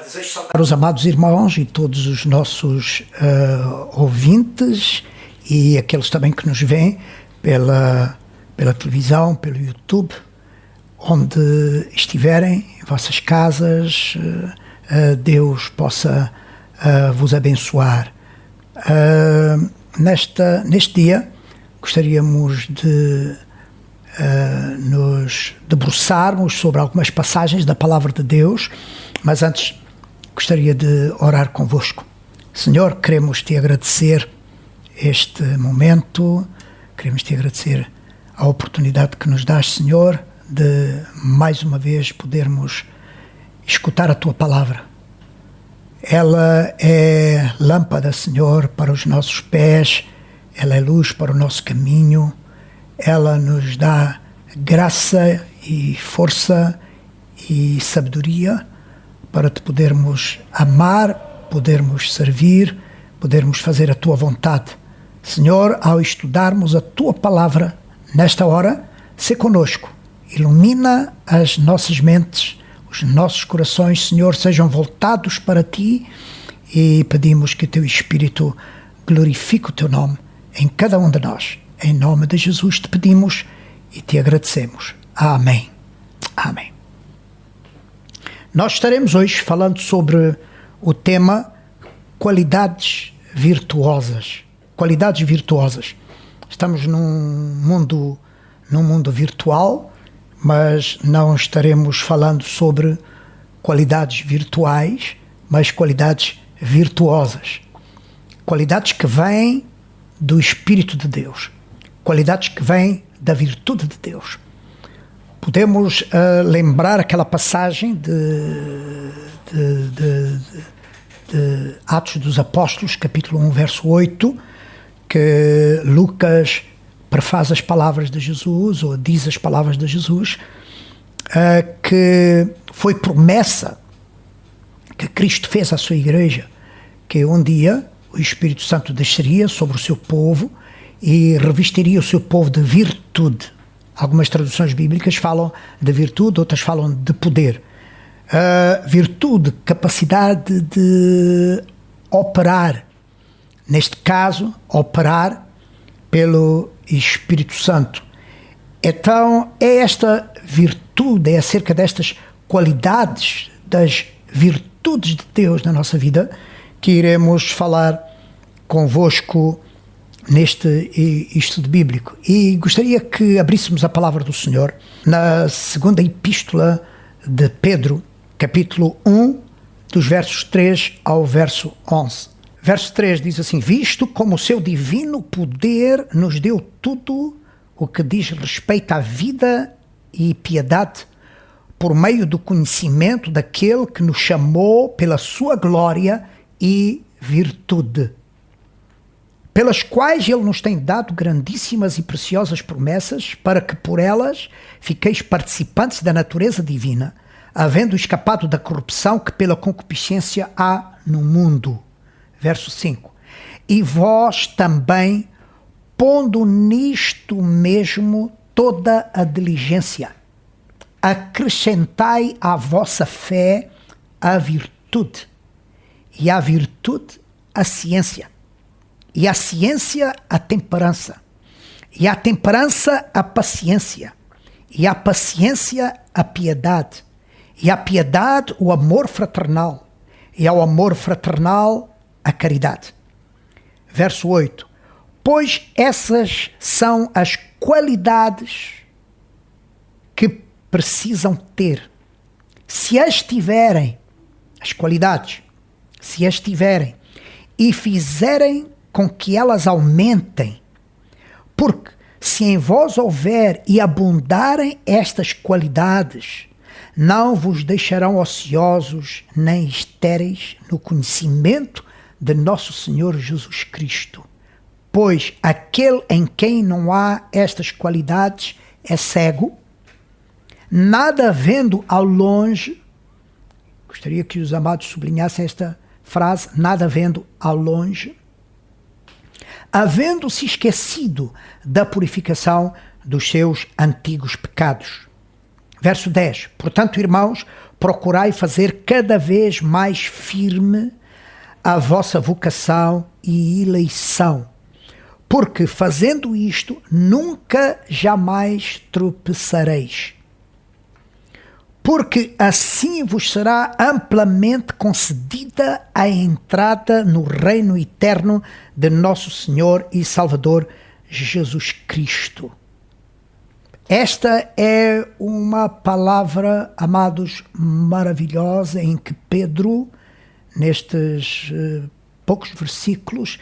Desejo saudar os amados irmãos e todos os nossos ouvintes e aqueles também que nos veem pela televisão, pelo YouTube, onde estiverem, em vossas casas, Deus possa vos abençoar. Neste dia, gostaríamos de nos debruçarmos sobre algumas passagens da Palavra de Deus, mas antes gostaria de orar convosco. Senhor, queremos te agradecer este momento, queremos te agradecer a oportunidade que nos dás, Senhor, de mais uma vez podermos escutar a tua palavra. Ela é lâmpada, Senhor, para os nossos pés, ela é luz para o nosso caminho, ela nos dá graça e força e sabedoria para te podermos amar, podermos servir, podermos fazer a tua vontade. Senhor, ao estudarmos a tua palavra nesta hora, sê conosco, ilumina as nossas mentes, os nossos corações, Senhor, sejam voltados para ti e pedimos que o teu Espírito glorifique o teu nome em cada um de nós. Em nome de Jesus te pedimos e te agradecemos. Amém. Amém. Nós estaremos hoje falando sobre o tema qualidades virtuosas. Qualidades virtuosas. Estamos num mundo virtual, mas não estaremos falando sobre qualidades virtuais, mas qualidades virtuosas. Qualidades que vêm do Espírito de Deus. Qualidades que vêm da virtude de Deus. Podemos lembrar aquela passagem de Atos dos Apóstolos, capítulo 1, verso 8, que Lucas prefaz as palavras de Jesus, ou diz as palavras de Jesus, que foi promessa que Cristo fez à sua igreja, que um dia o Espírito Santo desceria sobre o seu povo e revestiria o seu povo de virtude. Algumas traduções bíblicas falam de virtude, outras falam de poder. Virtude, capacidade de operar. Neste caso, operar pelo Espírito Santo. Então, é esta virtude, é acerca destas qualidades, das virtudes de Deus na nossa vida, que iremos falar convosco neste estudo bíblico. E gostaria que abríssemos a palavra do Senhor na segunda epístola de Pedro, capítulo 1, dos versos 3 ao verso 11. Verso 3 diz assim: visto como o seu divino poder nos deu tudo o que diz respeito à vida e piedade, por meio do conhecimento daquele que nos chamou pela sua glória e virtude, pelas quais ele nos tem dado grandíssimas e preciosas promessas, para que por elas fiqueis participantes da natureza divina, havendo escapado da corrupção que pela concupiscência há no mundo. Verso 5. E vós também, pondo nisto mesmo toda a diligência, acrescentai à vossa fé a virtude, e à virtude a ciência, e a ciência a temperança, e a temperança a paciência, e a paciência a piedade, e a piedade o amor fraternal, e ao amor fraternal a caridade. Verso 8. Pois essas são as qualidades que precisam ter. Se as tiverem, as qualidades, se as tiverem e fizerem com que elas aumentem, porque se em vós houver e abundarem estas qualidades, não vos deixarão ociosos nem estéreis no conhecimento de nosso Senhor Jesus Cristo. Pois aquele em quem não há estas qualidades é cego, nada vendo ao longe. Gostaria que os amados sublinhassem esta frase, nada vendo ao longe, havendo-se esquecido da purificação dos seus antigos pecados. Verso 10. Portanto, irmãos, procurai fazer cada vez mais firme a vossa vocação e eleição, porque fazendo isto, nunca jamais tropeçareis. Porque assim vos será amplamente concedida a entrada no reino eterno de nosso Senhor e Salvador Jesus Cristo. Esta é uma palavra, amados, maravilhosa, em que Pedro, nestes poucos versículos,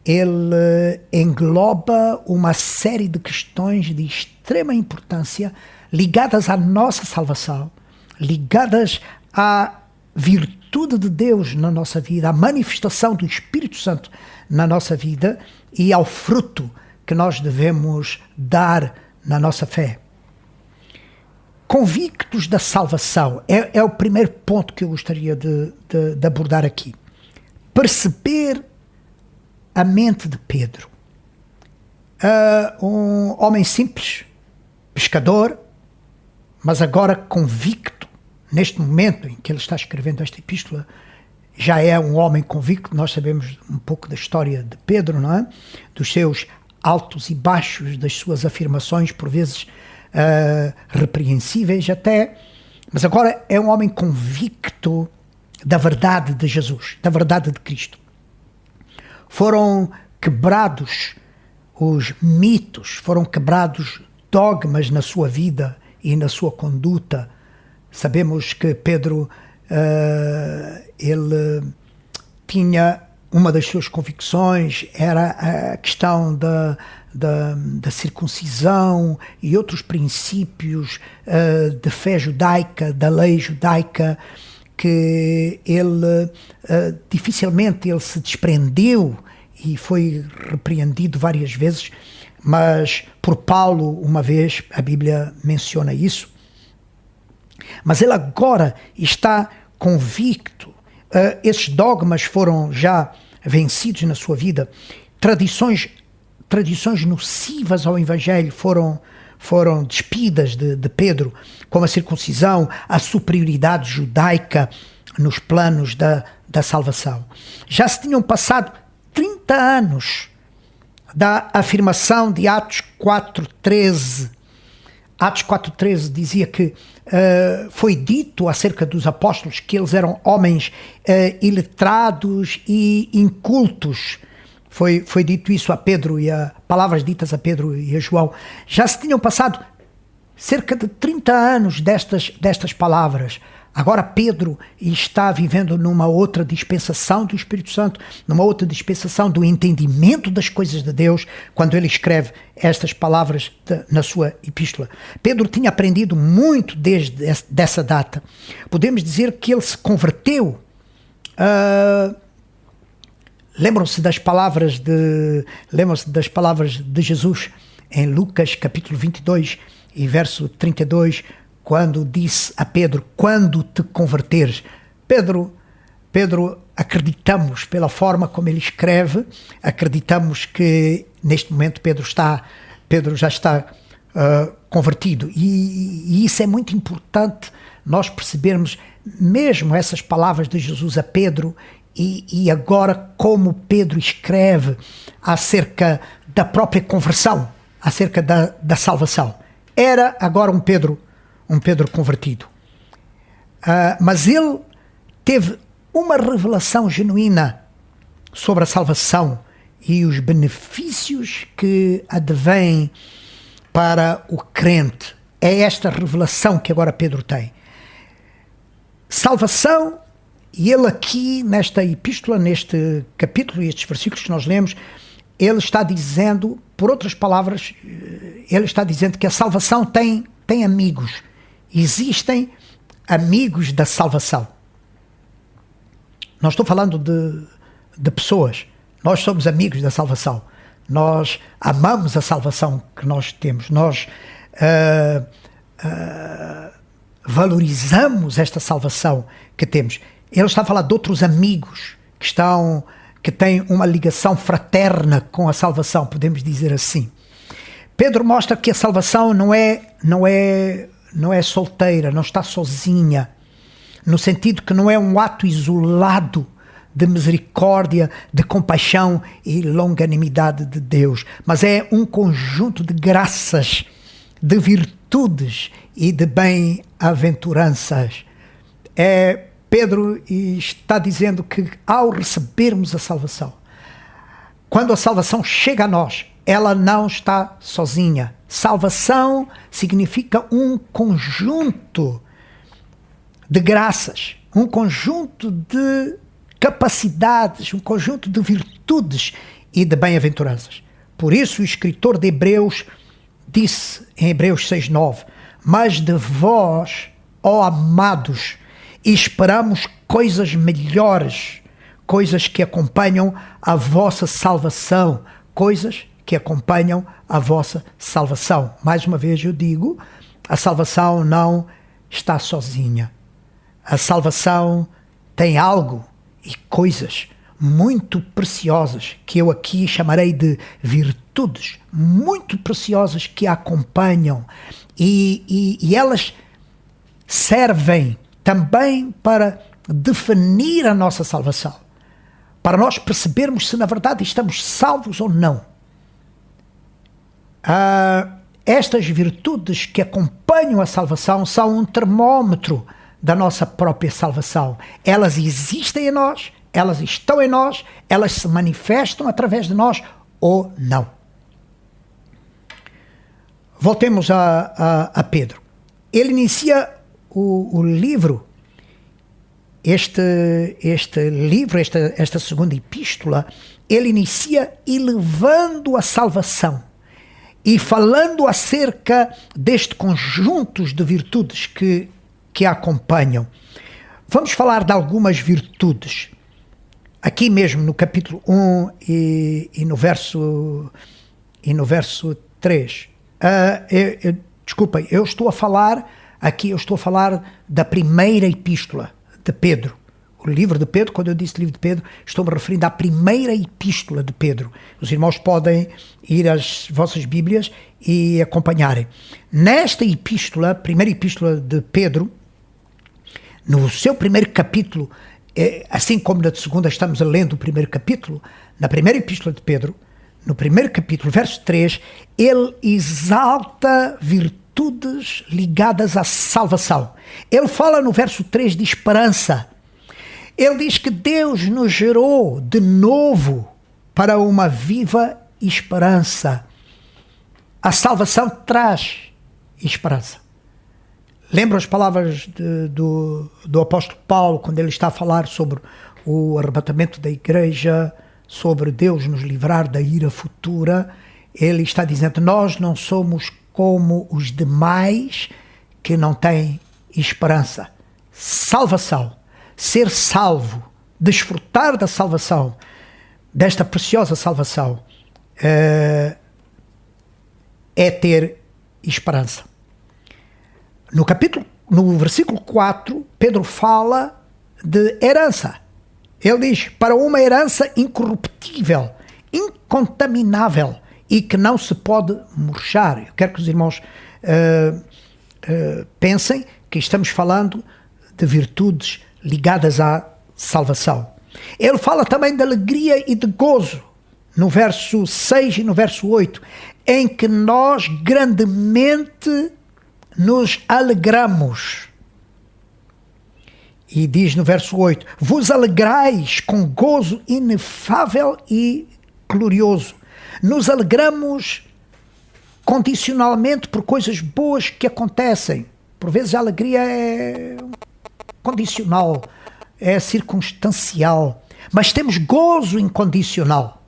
ele engloba uma série de questões de extrema importância ligadas à nossa salvação, ligadas à virtude de Deus na nossa vida, à manifestação do Espírito Santo na nossa vida e ao fruto que nós devemos dar na nossa fé. Convictos da salvação é o primeiro ponto que eu gostaria de abordar aqui. Perceber a mente de Pedro. Um homem simples, pescador, mas agora convicto, neste momento em que ele está escrevendo esta epístola, já é um homem convicto. Nós sabemos um pouco da história de Pedro, não é? Dos seus altos e baixos, das suas afirmações, por vezes repreensíveis até, mas agora é um homem convicto da verdade de Jesus, da verdade de Cristo. Foram quebrados os mitos, foram quebrados dogmas na sua vida e na sua conduta. Sabemos que Pedro, ele tinha uma das suas convicções, era a questão da circuncisão e outros princípios de fé judaica, da lei judaica, que ele dificilmente ele se desprendeu e foi repreendido várias vezes, mas por Paulo, uma vez, a Bíblia menciona isso. Mas ele agora está convicto. Esses dogmas foram já vencidos na sua vida. Tradições nocivas ao Evangelho foram despidas de Pedro, como a circuncisão, a superioridade judaica nos planos da salvação. Já se tinham passado 30 anos da afirmação de Atos 4:13. Atos 4:13 dizia que foi dito acerca dos apóstolos que eles eram homens iletrados e incultos. Foi dito isso a Pedro, e palavras ditas a Pedro e a João. Já se tinham passado cerca de 30 anos destas palavras. Agora Pedro está vivendo numa outra dispensação do Espírito Santo, numa outra dispensação do entendimento das coisas de Deus, quando ele escreve estas palavras na sua epístola. Pedro tinha aprendido muito desde dessa data. Podemos dizer que ele se converteu. Lembram-se das palavras de Jesus em Lucas capítulo 22 e verso 32, quando disse a Pedro: quando te converteres. Pedro, acreditamos pela forma como ele escreve, acreditamos que neste momento Pedro já está convertido, e isso é muito importante nós percebermos mesmo essas palavras de Jesus a Pedro, e agora como Pedro escreve acerca da própria conversão, acerca da salvação. Era agora um Pedro convertido. Mas ele teve uma revelação genuína sobre a salvação e os benefícios que advêm para o crente. É esta revelação que agora Pedro tem. Salvação, e ele aqui nesta epístola, neste capítulo e estes versículos que nós lemos, ele está dizendo, por outras palavras, ele está dizendo que a salvação tem amigos. Existem amigos da salvação. Não estou falando de pessoas. Nós somos amigos da salvação. Nós amamos a salvação que nós temos. Nós valorizamos esta salvação que temos. Ele está a falar de outros amigos que têm uma ligação fraterna com a salvação, podemos dizer assim. Pedro mostra que a salvação não é solteira, não está sozinha, no sentido que não é um ato isolado de misericórdia, de compaixão e longanimidade de Deus, mas é um conjunto de graças, de virtudes e de bem-aventuranças. Pedro está dizendo que ao recebermos a salvação, quando a salvação chega a nós, ela não está sozinha. Salvação significa um conjunto de graças, um conjunto de capacidades, um conjunto de virtudes e de bem-aventuranças. Por isso o escritor de Hebreus disse em Hebreus 6:9: mas de vós, ó amados, esperamos coisas melhores, coisas que acompanham a vossa salvação, coisas que acompanham a vossa salvação. Mais uma vez eu digo, a salvação não está sozinha. A salvação tem algo e coisas muito preciosas, que eu aqui chamarei de virtudes, muito preciosas que a acompanham e elas servem também para definir a nossa salvação, para nós percebermos se na verdade estamos salvos ou não. Estas virtudes que acompanham a salvação são um termômetro da nossa própria salvação. Elas existem em nós, elas estão em nós, elas se manifestam através de nós ou não. Voltemos a Pedro. Ele inicia o livro, esta segunda epístola, ele inicia elevando a salvação e falando acerca deste conjunto de virtudes que a acompanham. Vamos falar de algumas virtudes. Aqui mesmo no capítulo 1 e no verso 3. Desculpem, eu estou a falar da primeira epístola de Pedro. O livro de Pedro, quando eu disse livro de Pedro, estou-me referindo à primeira epístola de Pedro. Os irmãos podem ir às vossas Bíblias e acompanharem. Nesta epístola, primeira epístola de Pedro, no seu primeiro capítulo, assim como na segunda estamos lendo o primeiro capítulo, na primeira epístola de Pedro, no primeiro capítulo, verso 3, ele exalta virtudes ligadas à salvação. Ele fala no verso 3 de esperança. Ele diz que Deus nos gerou de novo para uma viva esperança. A salvação traz esperança. Lembra as palavras do apóstolo Paulo, quando ele está a falar sobre o arrebatamento da igreja, sobre Deus nos livrar da ira futura? Ele está dizendo, nós não somos como os demais que não têm esperança. Salvação, ser salvo, desfrutar da salvação, desta preciosa salvação, é ter esperança. No versículo 4, Pedro fala de herança. Ele diz, para uma herança incorruptível, incontaminável e que não se pode murchar. Eu quero que os irmãos pensem que estamos falando de virtudes ligadas à salvação. Ele fala também de alegria e de gozo, no verso 6 e no verso 8, em que nós grandemente nos alegramos. E diz no verso 8, vos alegrais com gozo inefável e glorioso. Nos alegramos condicionalmente por coisas boas que acontecem. Por vezes a alegria é condicional, é circunstancial, mas temos gozo incondicional,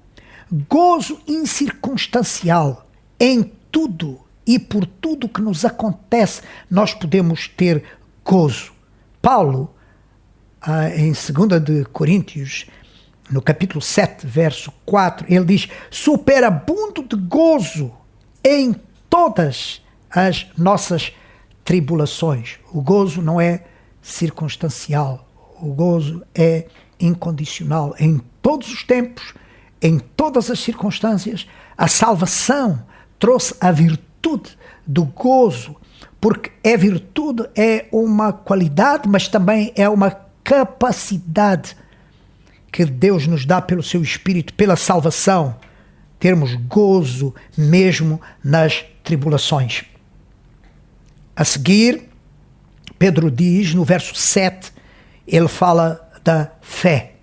gozo incircunstancial. Em tudo e por tudo que nos acontece, nós podemos ter gozo. Paulo, em 2 de Coríntios, no capítulo 7, verso 4, ele diz, superabundo de gozo em todas as nossas tribulações. O gozo não é circunstancial, o gozo é incondicional em todos os tempos, em todas as circunstâncias. A salvação trouxe a virtude do gozo, porque virtude é uma qualidade, mas também é uma capacidade que Deus nos dá pelo seu Espírito, pela salvação, termos gozo mesmo nas tribulações. A seguir, Pedro diz, no verso 7, ele fala da fé,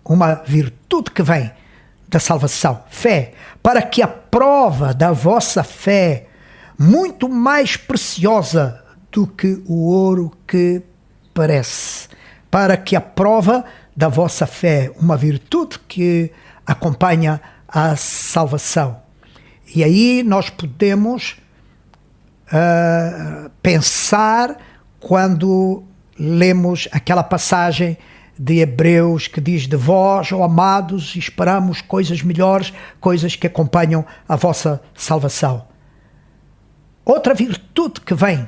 uma virtude que vem da salvação. Fé, para que a prova da vossa fé, muito mais preciosa do que o ouro que parece, para que a prova da vossa fé, uma virtude que acompanha a salvação. E aí nós podemos pensar quando lemos aquela passagem de Hebreus que diz: de vós, ó amados, esperamos coisas melhores, coisas que acompanham a vossa salvação. Outra virtude que vem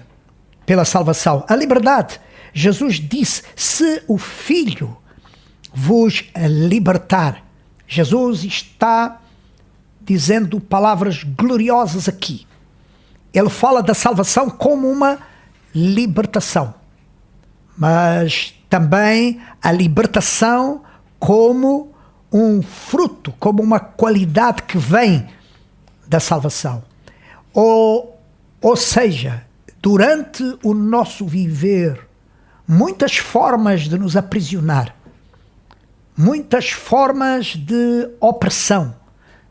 pela salvação, a liberdade. Jesus disse: se o Filho vos libertar. Jesus está dizendo palavras gloriosas aqui. Ele fala da salvação como uma libertação, mas também a libertação como um fruto, como uma qualidade que vem da salvação. Ou seja, durante o nosso viver, muitas formas de nos aprisionar, muitas formas de opressão,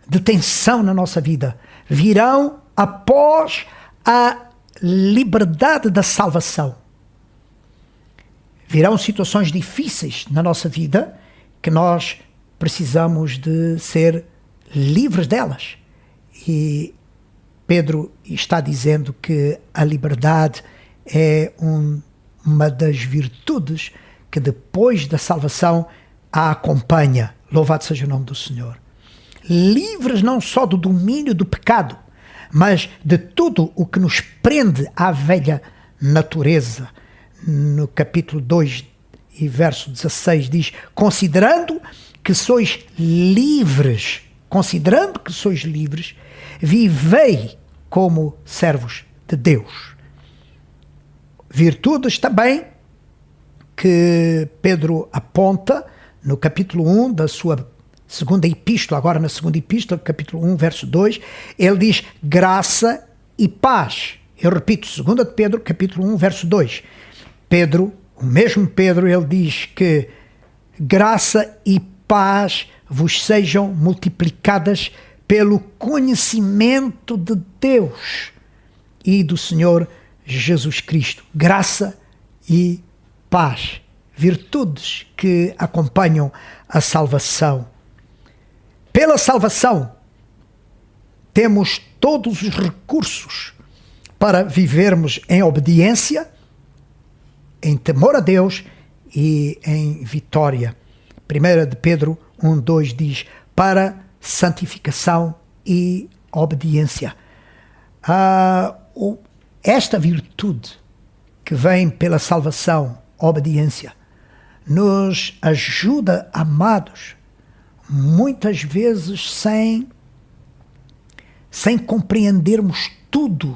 de tensão na nossa vida, virão após a liberdade da salvação. Virão situações difíceis na nossa vida que nós precisamos de ser livres delas. E Pedro está dizendo que a liberdade é uma das virtudes que depois da salvação a acompanha. Louvado seja o nome do Senhor. Livres não só do domínio do pecado, mas de tudo o que nos prende à velha natureza. No capítulo 2 e verso 16 diz: considerando que sois livres, vivei como servos de Deus. Virtudes também que Pedro aponta no capítulo 1 da sua segunda epístola, agora na segunda epístola, capítulo 1, verso 2, ele diz graça e paz. Eu repito, 2 de Pedro, capítulo 1, verso 2. Pedro, o mesmo Pedro, ele diz que graça e paz vos sejam multiplicadas pelo conhecimento de Deus e do Senhor Jesus Cristo. Graça e paz. Virtudes que acompanham a salvação. Pela salvação, temos todos os recursos para vivermos em obediência, em temor a Deus e em vitória. 1 de Pedro 1:2 diz: para santificação e obediência. Esta virtude que vem pela salvação, obediência, nos ajuda, amados, muitas vezes sem compreendermos tudo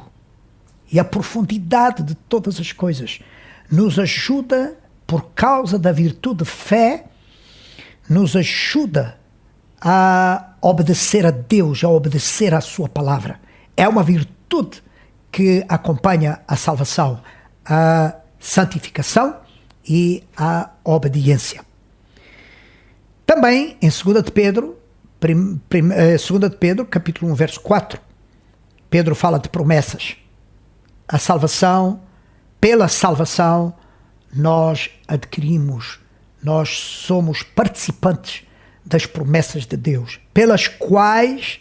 e a profundidade de todas as coisas. Nos ajuda, por causa da virtude de fé, nos ajuda a obedecer a Deus, a obedecer à sua palavra. É uma virtude que acompanha a salvação, a santificação e a obediência. Também, em 2 de Pedro, 2 de Pedro, capítulo 1, verso 4, Pedro fala de promessas. A salvação, pela salvação, nós adquirimos, nós somos participantes das promessas de Deus, pelas quais,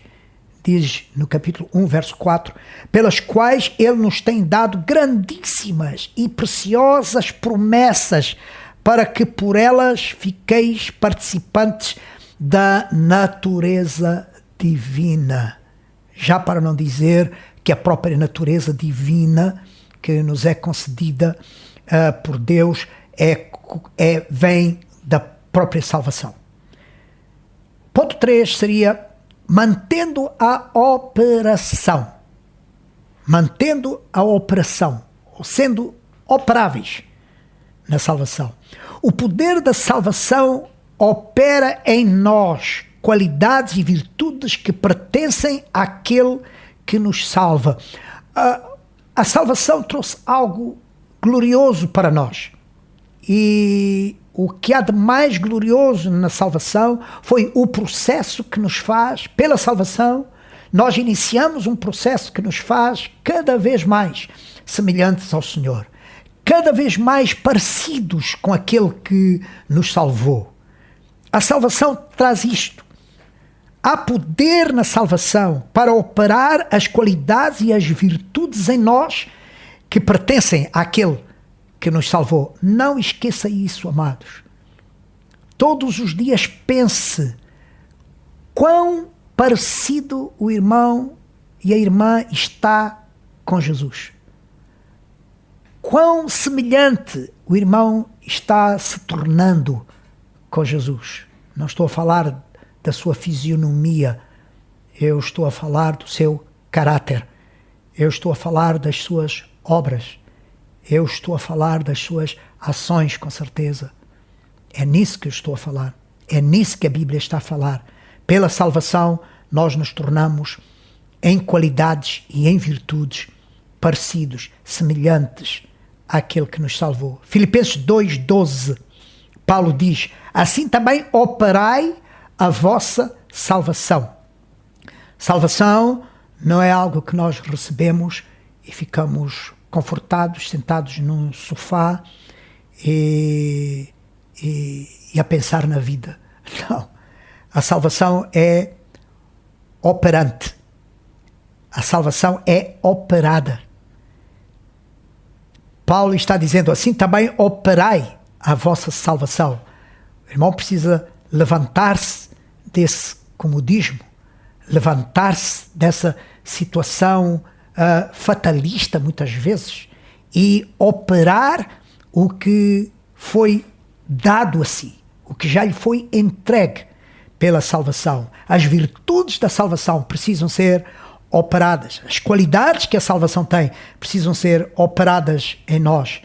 diz no capítulo 1, verso 4, pelas quais Ele nos tem dado grandíssimas e preciosas promessas, para que por elas fiqueis participantes da natureza divina. Já para não dizer que a própria natureza divina que nos é concedida por Deus vem da própria salvação. Ponto 3 seria mantendo a operação. Mantendo a operação, ou sendo operáveis na salvação. O poder da salvação opera em nós qualidades e virtudes que pertencem àquele que nos salva. A salvação trouxe algo glorioso para nós. E o que há de mais glorioso na salvação foi o processo que nos faz, pela salvação, nós iniciamos um processo que nos faz cada vez mais semelhantes ao Senhor, cada vez mais parecidos com aquele que nos salvou. A salvação traz isto. Há poder na salvação para operar as qualidades e as virtudes em nós que pertencem àquele que nos salvou. Não esqueça isso, amados. Todos os dias pense quão parecido o irmão e a irmã está com Jesus. Quão semelhante o irmão está se tornando com Jesus. Não estou a falar da sua fisionomia, eu estou a falar do seu caráter, eu estou a falar das suas obras, eu estou a falar das suas ações, com certeza. É nisso que eu estou a falar, é nisso que a Bíblia está a falar. Pela salvação, nós nos tornamos em qualidades e em virtudes parecidos, semelhantes àquele que nos salvou. Filipenses 2:12, Paulo diz: assim também operai a vossa salvação. Salvação não é algo que nós recebemos e ficamos confortados, sentados num sofá e a pensar na vida. Não. A salvação é operante. A salvação é operada. Paulo está dizendo assim: também operai a vossa salvação. O irmão precisa levantar-se desse comodismo, levantar-se dessa situação fatalista, muitas vezes, e operar o que foi dado a si, o que já lhe foi entregue pela salvação. As virtudes da salvação precisam ser operadas. As qualidades que a salvação tem precisam ser operadas em nós.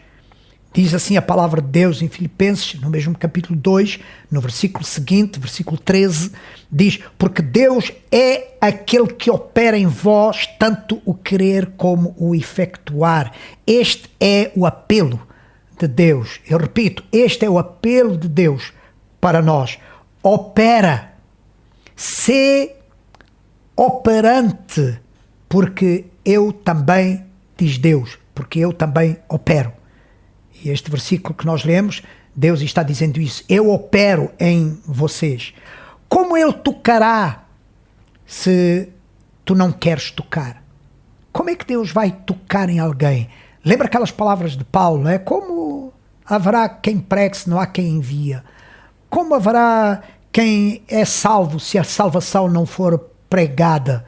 Diz assim a palavra de Deus em Filipenses, no mesmo capítulo 2, no versículo seguinte, versículo 13, diz: porque Deus é aquele que opera em vós tanto o querer como o efetuar. Este é o apelo de Deus. Eu repito, este é o apelo de Deus para nós. Opera. Sê operante, porque eu também, diz Deus, porque eu também opero. E este versículo que nós lemos, Deus está dizendo isso: eu opero em vocês. Como Ele tocará se tu não queres tocar? Como é que Deus vai tocar em alguém? Lembra aquelas palavras de Paulo, não é? Como haverá quem pregue se não há quem envia? Como haverá quem é salvo se a salvação não for pregada?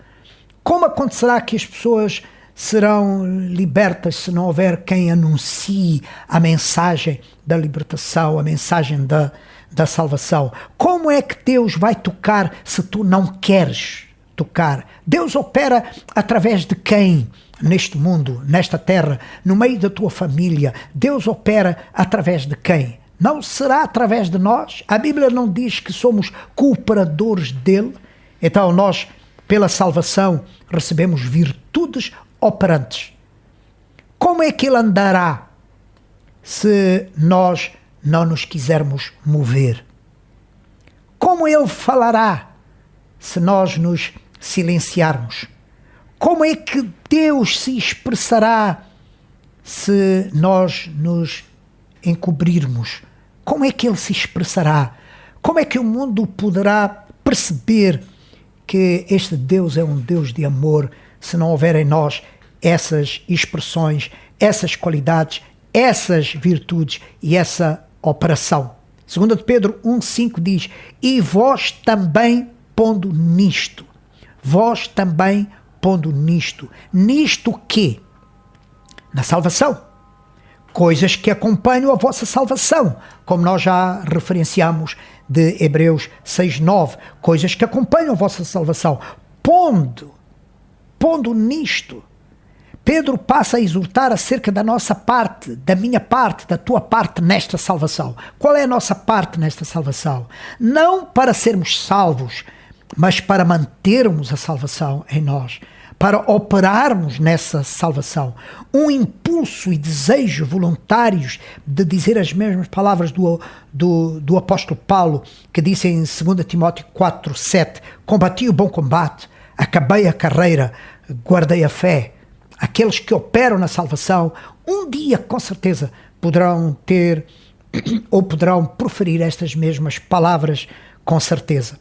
Como acontecerá que as pessoas serão libertas se não houver quem anuncie a mensagem da libertação, a mensagem da salvação? Como é que Deus vai tocar se tu não queres tocar? Deus opera através de quem? Neste mundo, nesta terra, no meio da tua família. Deus opera através de quem? Não será através de nós? A Bíblia não diz que somos cooperadores dele? Então nós, pela salvação, recebemos virtudes operantes. Como é que ele andará se nós não nos quisermos mover? Como ele falará se nós nos silenciarmos? Como é que Deus se expressará se nós nos encobrirmos? Como é que ele se expressará? Como é que o mundo poderá perceber que este Deus é um Deus de amor se não houver em nós essas expressões, essas qualidades, essas virtudes e essa operação? 2 de Pedro 1,5 diz: e vós também pondo nisto. Vós também pondo nisto. Nisto o quê? Na salvação. coisas que acompanham a vossa salvação, como nós já referenciamos de Hebreus 6:9, coisas que acompanham a vossa salvação. Pondo nisto, Pedro passa a exortar acerca da nossa parte, da minha parte, da tua parte nesta salvação. Qual é a nossa parte nesta salvação? Não para sermos salvos, mas para mantermos a salvação em nós, para operarmos nessa salvação. Um impulso e desejo voluntários de dizer as mesmas palavras do apóstolo Paulo, que disse em 2 Timóteo 4:7, combati o bom combate, acabei a carreira, guardei a fé. Aqueles que operam na salvação, um dia, com certeza, poderão ter ou poderão proferir estas mesmas palavras com certeza.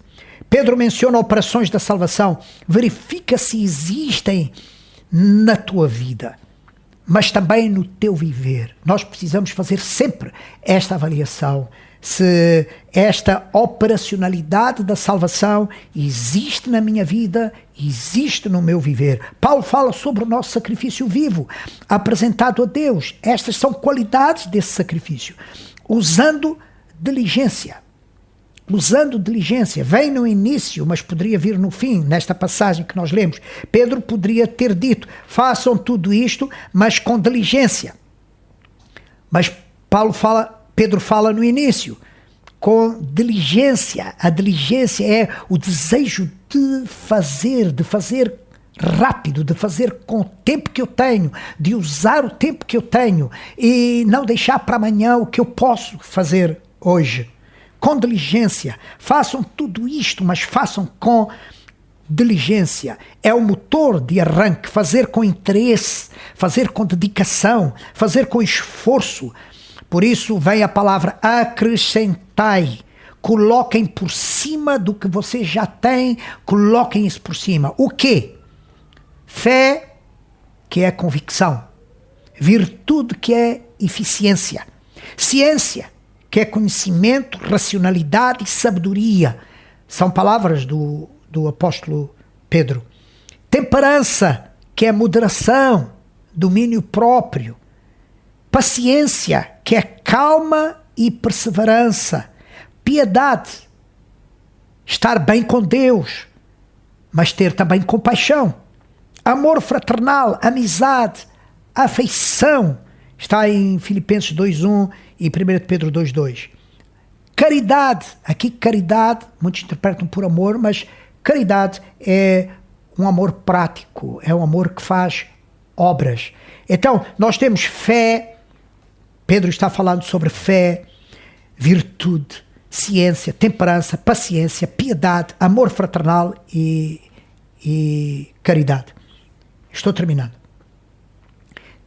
Pedro menciona operações da salvação. Verifica se existem na tua vida, mas também no teu viver. Nós precisamos fazer sempre esta avaliação. Se esta operacionalidade da salvação existe na minha vida, existe no meu viver. Paulo fala sobre o nosso sacrifício vivo, apresentado a Deus. Estas são qualidades desse sacrifício. Usando diligência. Vem no início, mas poderia vir no fim, nesta passagem que nós lemos. Pedro poderia ter dito, façam tudo isto, mas com diligência. Mas Pedro fala no início, com diligência. A diligência é o desejo de fazer rápido, de fazer com o tempo que eu tenho, de usar o tempo que eu tenho e não deixar para amanhã o que eu posso fazer hoje. Com diligência. Façam tudo isto, mas façam com diligência. É o motor de arranque. Fazer com interesse, fazer com dedicação, fazer com esforço. Por isso vem a palavra acrescentai. Coloquem por cima do que vocês já têm, coloquem isso por cima. O quê? Fé, que é convicção. Virtude, que é eficiência. Ciência, que é conhecimento, racionalidade e sabedoria. São palavras do apóstolo Pedro. Temperança, que é moderação, domínio próprio. Paciência, que é calma e perseverança. Piedade, estar bem com Deus, mas ter também compaixão. Amor fraternal, amizade, afeição. Está em Filipenses 2:1 e 1 Pedro 2:2. Caridade, aqui caridade, muitos interpretam por amor, mas caridade é um amor prático, é um amor que faz obras. Então, nós temos fé, Pedro está falando sobre fé, virtude, ciência, temperança, paciência, piedade, amor fraternal e caridade. Estou terminando.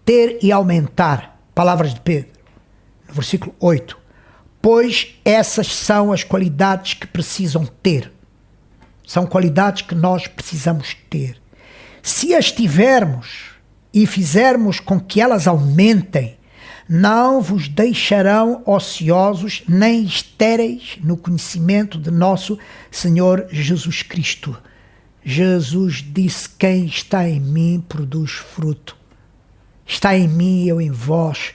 Ter e aumentar, palavras de Pedro, no versículo 8. Pois essas são as qualidades que precisam ter. São qualidades que nós precisamos ter. Se as tivermos e fizermos com que elas aumentem, não vos deixarão ociosos nem estéreis no conhecimento de nosso Senhor Jesus Cristo. Jesus disse, quem está em mim produz fruto. Está em mim e eu em vós,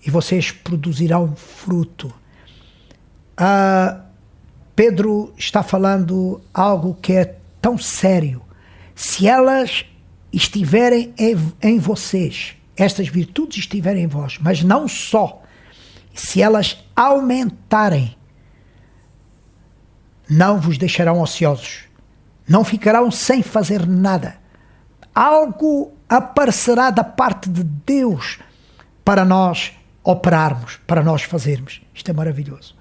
e vocês produzirão fruto. Pedro está falando algo que é tão sério. Se elas estiverem em vocês, estas virtudes estiverem em vós, mas não só, se elas aumentarem, não vos deixarão ociosos, não ficarão sem fazer nada. Algo aparecerá da parte de Deus para nós operarmos, para nós fazermos. Isto é maravilhoso.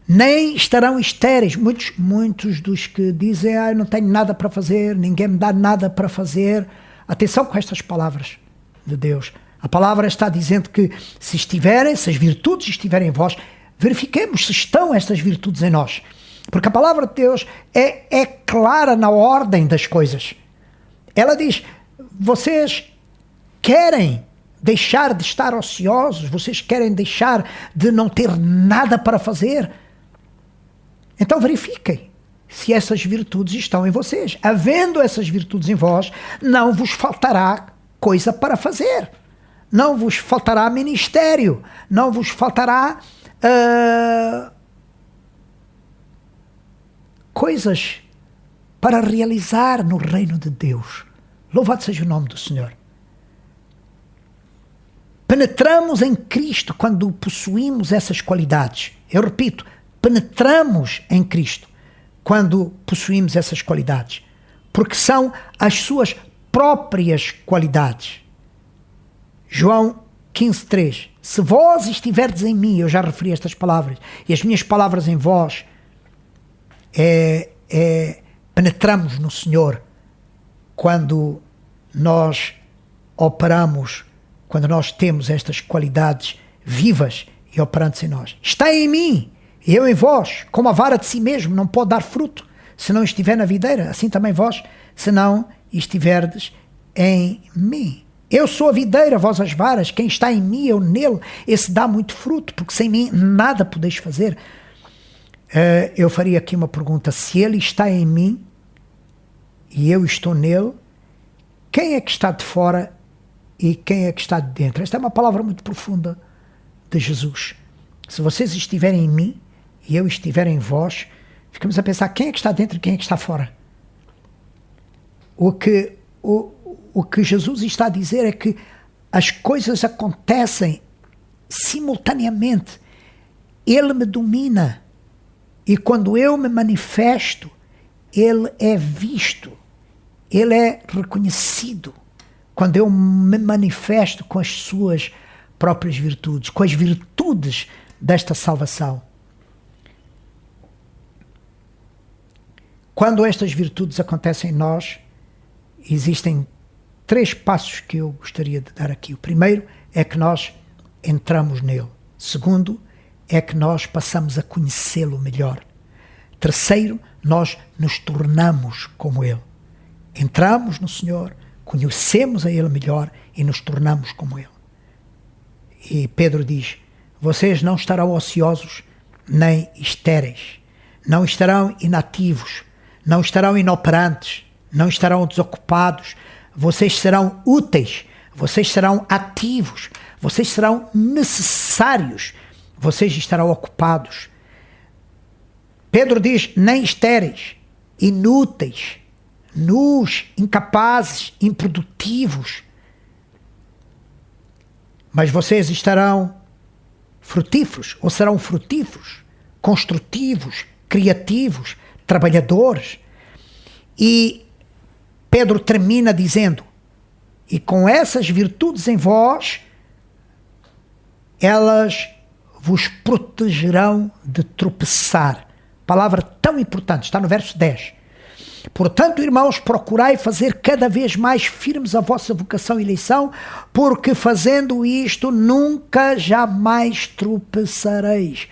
Nem estarão estéreis. Muitos dos que dizem, eu não tenho nada para fazer, ninguém me dá nada para fazer. Atenção com estas palavras de Deus. A palavra está dizendo que se as virtudes estiverem em vós, verifiquemos se estão estas virtudes em nós. Porque a palavra de Deus é clara na ordem das coisas. Ela diz, vocês querem deixar de estar ociosos, vocês querem deixar de não ter nada para fazer. Então verifiquem se essas virtudes estão em vocês. Havendo essas virtudes em vós, não vos faltará coisa para fazer. não vos faltará ministério, não vos faltará coisas para realizar no reino de Deus. Louvado seja o nome do Senhor. Penetramos em Cristo quando possuímos essas qualidades. Eu repito, penetramos em Cristo quando possuímos essas qualidades, porque são as suas próprias qualidades. João 15:3. Se vós estiverdes em mim, eu já referi estas palavras, e as minhas palavras em vós, penetramos no Senhor quando nós operamos, quando nós temos estas qualidades vivas e operantes em nós. Está em mim e eu em vós, como a vara de si mesmo não pode dar fruto se não estiver na videira, assim também vós, se não estiverdes em mim. Eu sou a videira, vós as varas, quem está em mim, eu nele, esse dá muito fruto, porque sem mim nada podeis fazer. Eu faria aqui uma pergunta: se ele está em mim e eu estou nele, quem é que está de fora e quem é que está de dentro? Esta é uma palavra muito profunda de Jesus. Se vocês estiverem em mim e eu estiver em vós, ficamos a pensar quem é que está dentro e quem é que está fora. O que Jesus está a dizer é que as coisas acontecem simultaneamente. Ele me domina. E quando eu me manifesto, ele é visto, ele é reconhecido. Quando eu me manifesto com as suas próprias virtudes, com as virtudes desta salvação. Quando estas virtudes acontecem em nós, existem 3 passos que eu gostaria de dar aqui. O primeiro é que nós entramos nele. Segundo, é que nós passamos a conhecê-lo melhor. Terceiro, nós nos tornamos como ele. Entramos no Senhor, conhecemos a ele melhor e nos tornamos como ele. E Pedro diz: vocês não estarão ociosos nem estéreis, não estarão inativos, não estarão inoperantes, não estarão desocupados, vocês serão úteis, vocês serão ativos, vocês serão necessários, vocês estarão ocupados. Pedro diz: nem estéreis, inúteis, nus, incapazes, improdutivos, mas vocês estarão frutíferos, ou serão frutíferos, construtivos, criativos, trabalhadores. E Pedro termina dizendo: e com essas virtudes em vós, elas vos protegerão de tropeçar. Palavra tão importante, está no verso 10. Portanto, irmãos, procurai fazer cada vez mais firmes a vossa vocação e eleição, porque fazendo isto nunca jamais tropeçareis.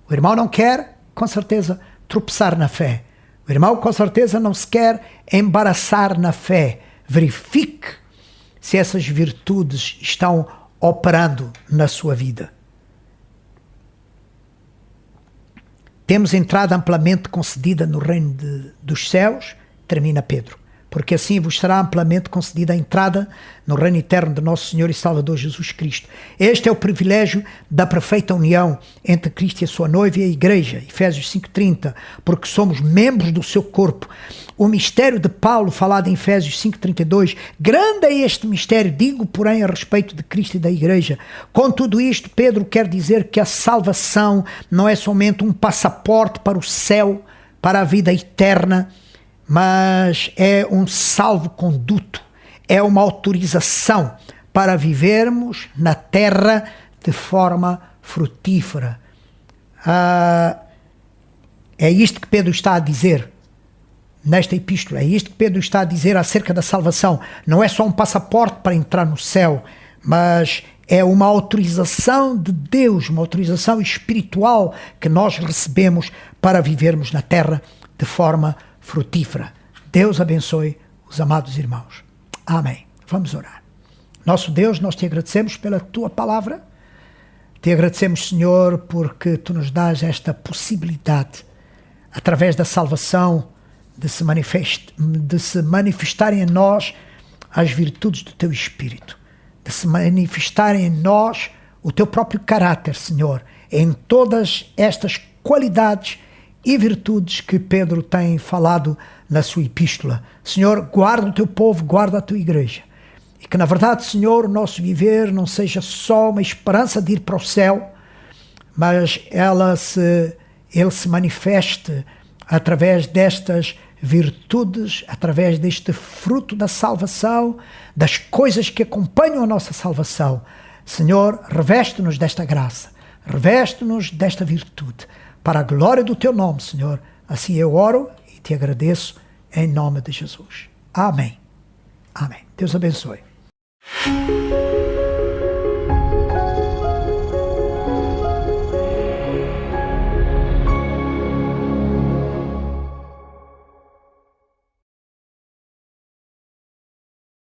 O irmão não quer, com certeza, tropeçar na fé. O irmão, com certeza, não se quer embaraçar na fé. Verifique se essas virtudes estão operando na sua vida. Temos entrada amplamente concedida no reino dos céus, termina Pedro, porque assim vos será amplamente concedida a entrada no reino eterno de nosso Senhor e Salvador Jesus Cristo. Este é o privilégio da perfeita união entre Cristo e a sua noiva e a igreja, Efésios 5:30, porque somos membros do seu corpo. O mistério de Paulo, falado em Efésios 5:32, grande é este mistério, digo, porém, a respeito de Cristo e da igreja. Com tudo isto, Pedro quer dizer que a salvação não é somente um passaporte para o céu, para a vida eterna, mas é um salvo-conduto, é uma autorização para vivermos na terra de forma frutífera. É isto que Pedro está a dizer nesta epístola, é isto que Pedro está a dizer acerca da salvação. Não é só um passaporte para entrar no céu, mas é uma autorização de Deus, uma autorização espiritual que nós recebemos para vivermos na terra de forma frutífera. Deus abençoe os amados irmãos. Amém. Vamos orar. Nosso Deus, nós te agradecemos pela tua palavra. Te agradecemos, Senhor, porque tu nos dás esta possibilidade, através da salvação, de se manifestarem em nós as virtudes do teu Espírito. de se manifestar em nós o teu próprio caráter, Senhor, em todas estas qualidades e virtudes que Pedro tem falado na sua epístola. Senhor, guarda o teu povo, guarda a tua igreja. E que, na verdade, Senhor, o nosso viver não seja só uma esperança de ir para o céu, mas ele se manifeste através destas virtudes, através deste fruto da salvação, das coisas que acompanham a nossa salvação. Senhor, reveste-nos desta graça, reveste-nos desta virtude, para a glória do teu nome, Senhor. Assim eu oro e te agradeço em nome de Jesus. Amém. Amém. Deus abençoe.